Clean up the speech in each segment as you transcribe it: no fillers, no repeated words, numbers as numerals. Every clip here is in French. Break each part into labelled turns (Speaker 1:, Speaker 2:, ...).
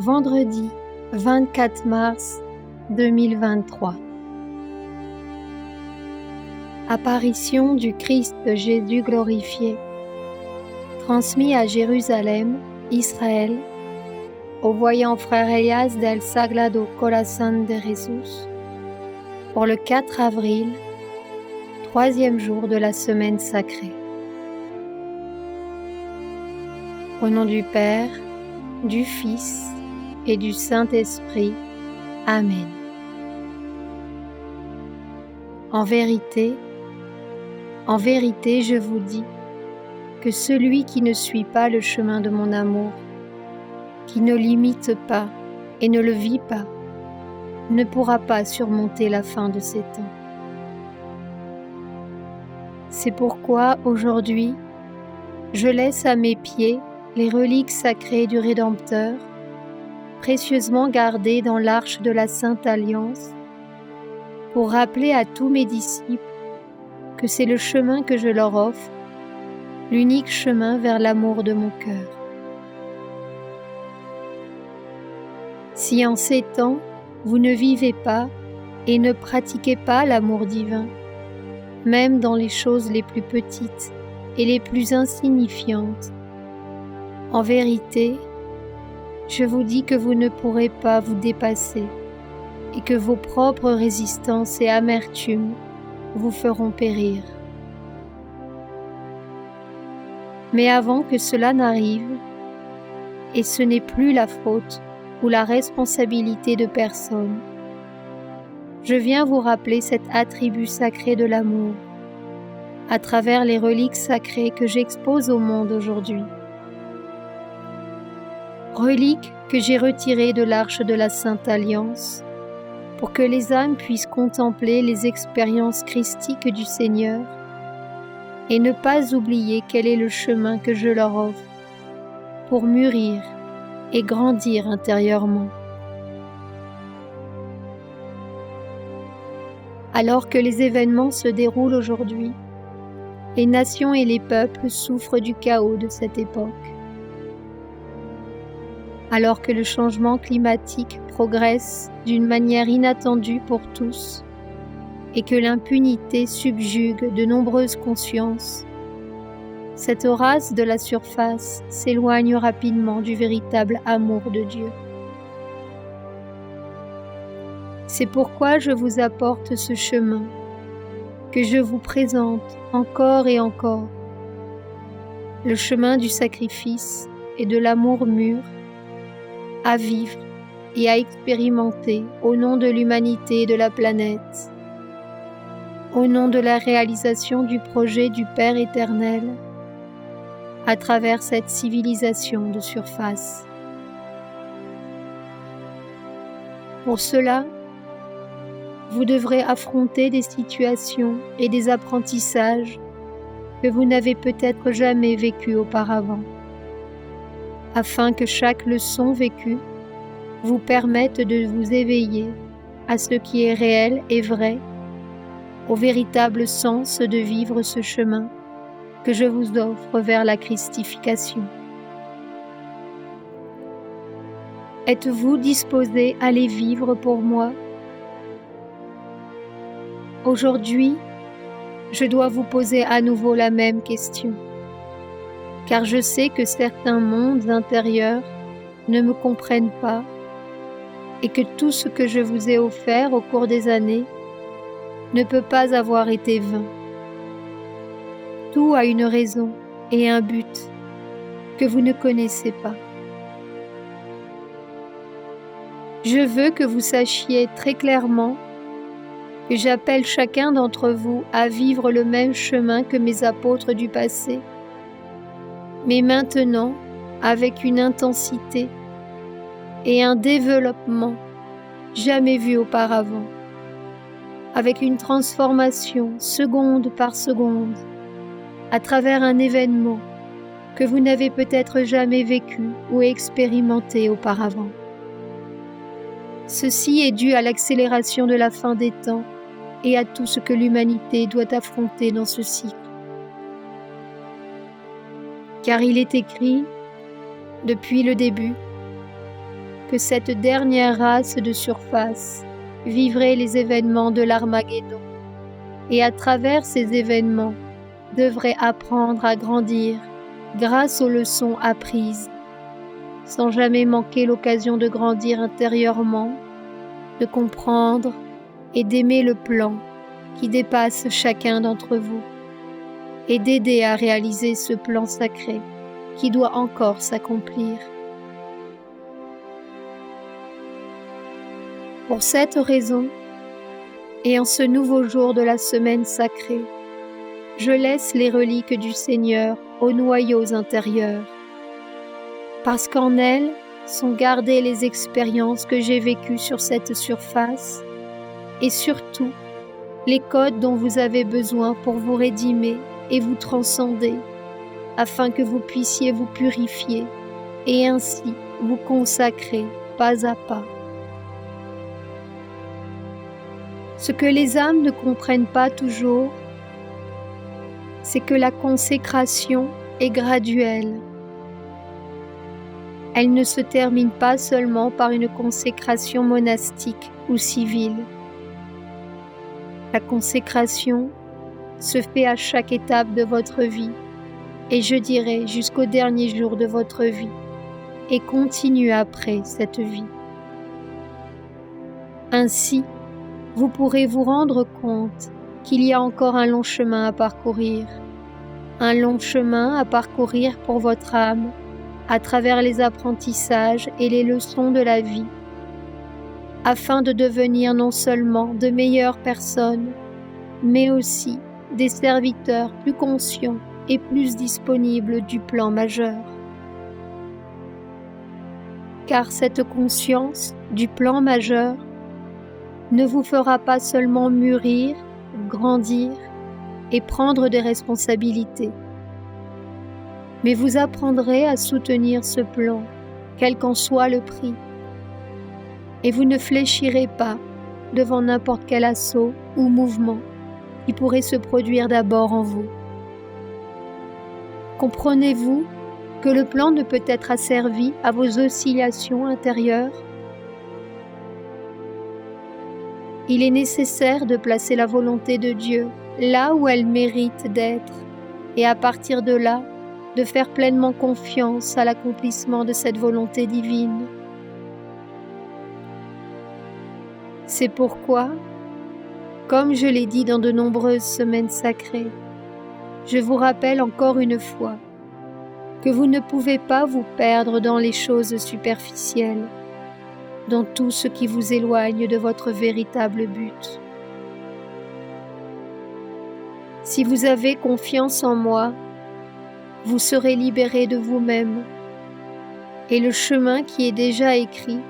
Speaker 1: vendredi 24 mars 2023. Apparition du Christ Jésus glorifié, transmis à Jérusalem, Israël, au voyant frère Elias del Sagrado Corazón de Jesús, pour le 4 avril, troisième jour de la semaine sacrée. Au nom du Père, du Fils et du Saint-Esprit. Amen. En vérité, je vous dis que celui qui ne suit pas le chemin de mon amour, qui ne l'imite pas et ne le vit pas, ne pourra pas surmonter la fin de ces temps. C'est pourquoi aujourd'hui, je laisse à mes pieds les reliques sacrées du Rédempteur, précieusement gardées dans l'arche de la Sainte Alliance, pour rappeler à tous mes disciples que c'est le chemin que je leur offre, l'unique chemin vers l'amour de mon cœur. Si en ces temps, vous ne vivez pas et ne pratiquez pas l'amour divin, même dans les choses les plus petites et les plus insignifiantes, en vérité, je vous dis que vous ne pourrez pas vous dépasser et que vos propres résistances et amertumes vous feront périr. Mais avant que cela n'arrive, et ce n'est plus la faute ou la responsabilité de personne, je viens vous rappeler cet attribut sacré de l'amour à travers les reliques sacrées que j'expose au monde aujourd'hui. Reliques que j'ai retirées de l'arche de la Sainte Alliance pour que les âmes puissent contempler les expériences christiques du Seigneur et ne pas oublier quel est le chemin que je leur offre pour mûrir et grandir intérieurement. Alors que les événements se déroulent aujourd'hui, les nations et les peuples souffrent du chaos de cette époque. Alors que le changement climatique progresse d'une manière inattendue pour tous et que l'impunité subjugue de nombreuses consciences, cette race de la surface s'éloigne rapidement du véritable amour de Dieu. C'est pourquoi je vous apporte ce chemin, que je vous présente encore et encore, le chemin du sacrifice et de l'amour mûr, à vivre et à expérimenter au nom de l'humanité et de la planète, au nom de la réalisation du projet du Père éternel, à travers cette civilisation de surface. Pour cela, vous devrez affronter des situations et des apprentissages que vous n'avez peut-être jamais vécus auparavant, afin que chaque leçon vécue vous permette de vous éveiller à ce qui est réel et vrai, au véritable sens de vivre ce chemin que je vous offre vers la christification. Êtes-vous disposé à les vivre pour moi? Aujourd'hui, je dois vous poser à nouveau la même question, car je sais que certains mondes intérieurs ne me comprennent pas et que tout ce que je vous ai offert au cours des années ne peut pas avoir été vain. Tout a une raison et un but que vous ne connaissez pas. Je veux que vous sachiez très clairement que j'appelle chacun d'entre vous à vivre le même chemin que mes apôtres du passé, mais maintenant avec une intensité et un développement jamais vu auparavant, avec une transformation seconde par seconde, à travers un événement que vous n'avez peut-être jamais vécu ou expérimenté auparavant. Ceci est dû à l'accélération de la fin des temps et à tout ce que l'humanité doit affronter dans ce cycle. Car il est écrit, depuis le début, que cette dernière race de surface vivrait les événements de l'Armageddon et à travers ces événements devrait apprendre à grandir grâce aux leçons apprises, sans jamais manquer l'occasion de grandir intérieurement, de comprendre et d'aimer le plan qui dépasse chacun d'entre vous et d'aider à réaliser ce plan sacré qui doit encore s'accomplir. Pour cette raison, et en ce nouveau jour de la semaine sacrée, je laisse les reliques du Seigneur aux noyaux intérieurs, parce qu'en elles sont gardées les expériences que j'ai vécues sur cette surface et surtout les codes dont vous avez besoin pour vous rédimer et vous transcender, afin que vous puissiez vous purifier et ainsi vous consacrer pas à pas. Ce que les âmes ne comprennent pas toujours, c'est que la consécration est graduelle. Elle ne se termine pas seulement par une consécration monastique ou civile. La consécration se fait à chaque étape de votre vie, et je dirais jusqu'au dernier jour de votre vie, et continue après cette vie. Ainsi, vous pourrez vous rendre compte qu'il y a encore un long chemin à parcourir pour votre âme, à travers les apprentissages et les leçons de la vie, afin de devenir non seulement de meilleures personnes, mais aussi des serviteurs plus conscients et plus disponibles du plan majeur. Car cette conscience du plan majeur ne vous fera pas seulement mûrir, grandir et prendre des responsabilités, mais vous apprendrez à soutenir ce plan, quel qu'en soit le prix, et vous ne fléchirez pas devant n'importe quel assaut ou mouvement qui pourrait se produire d'abord en vous. Comprenez-vous que le plan ne peut être asservi à vos oscillations intérieures? Il est nécessaire de placer la volonté de Dieu là où elle mérite d'être, et à partir de là, de faire pleinement confiance à l'accomplissement de cette volonté divine. C'est pourquoi, comme je l'ai dit dans de nombreuses semaines sacrées, je vous rappelle encore une fois que vous ne pouvez pas vous perdre dans les choses superficielles, dans tout ce qui vous éloigne de votre véritable but. Si vous avez confiance en moi, vous serez libérés de vous-même, et le chemin qui est déjà écrit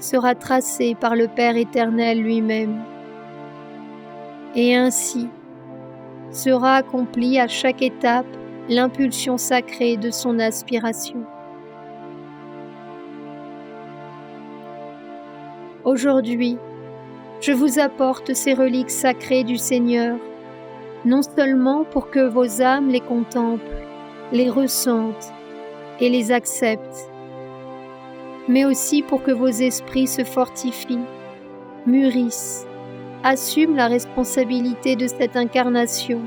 Speaker 1: sera tracé par le Père éternel lui-même. Et ainsi sera accomplie à chaque étape l'impulsion sacrée de son aspiration. Aujourd'hui, je vous apporte ces reliques sacrées du Seigneur, non seulement pour que vos âmes les contemplent, les ressentent et les acceptent, mais aussi pour que vos esprits se fortifient, mûrissent, assument la responsabilité de cette incarnation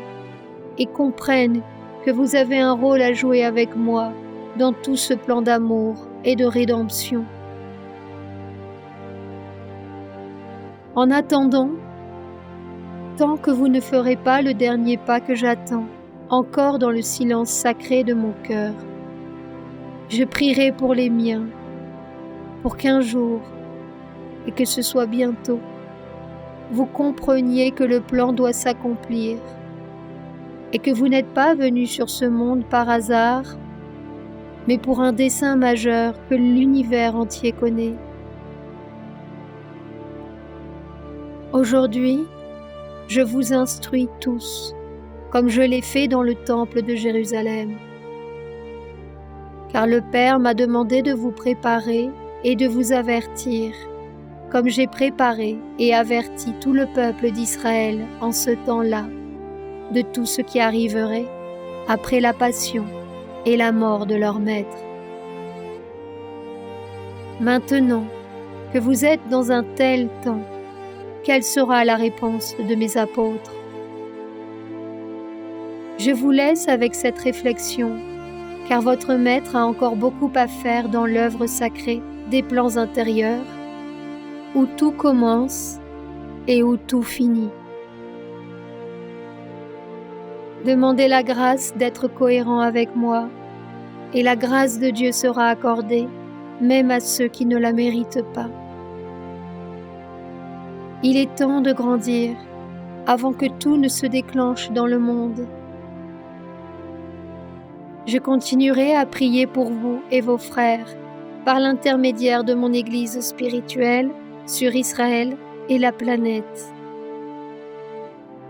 Speaker 1: et comprennent que vous avez un rôle à jouer avec moi dans tout ce plan d'amour et de rédemption. En attendant, tant que vous ne ferez pas le dernier pas que j'attends, encore dans le silence sacré de mon cœur, je prierai pour les miens, pour qu'un jour, et que ce soit bientôt, vous compreniez que le plan doit s'accomplir, et que vous n'êtes pas venus sur ce monde par hasard, mais pour un dessein majeur que l'univers entier connaît. Aujourd'hui, je vous instruis tous, comme je l'ai fait dans le temple de Jérusalem. Car le Père m'a demandé de vous préparer et de vous avertir, comme j'ai préparé et averti tout le peuple d'Israël en ce temps-là, de tout ce qui arriverait après la passion et la mort de leur maître. Maintenant que vous êtes dans un tel temps, quelle sera la réponse de mes apôtres? Je vous laisse avec cette réflexion, car votre Maître a encore beaucoup à faire dans l'œuvre sacrée des plans intérieurs, où tout commence et où tout finit. Demandez la grâce d'être cohérent avec moi, et la grâce de Dieu sera accordée, même à ceux qui ne la méritent pas. Il est temps de grandir, avant que tout ne se déclenche dans le monde. Je continuerai à prier pour vous et vos frères, par l'intermédiaire de mon Église spirituelle, sur Israël et la planète.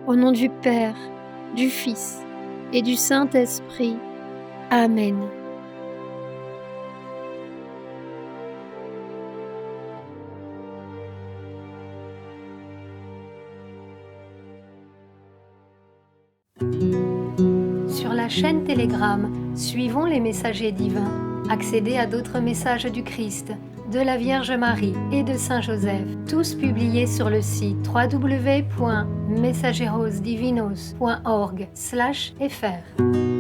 Speaker 1: Au nom du Père, du Fils et du Saint-Esprit. Amen. Sur la chaîne Telegram, suivons les messagers divins. Accédez à d'autres messages du Christ, de la Vierge Marie et de Saint Joseph, tous publiés sur le site www.mensajerosdivinos.org/fr.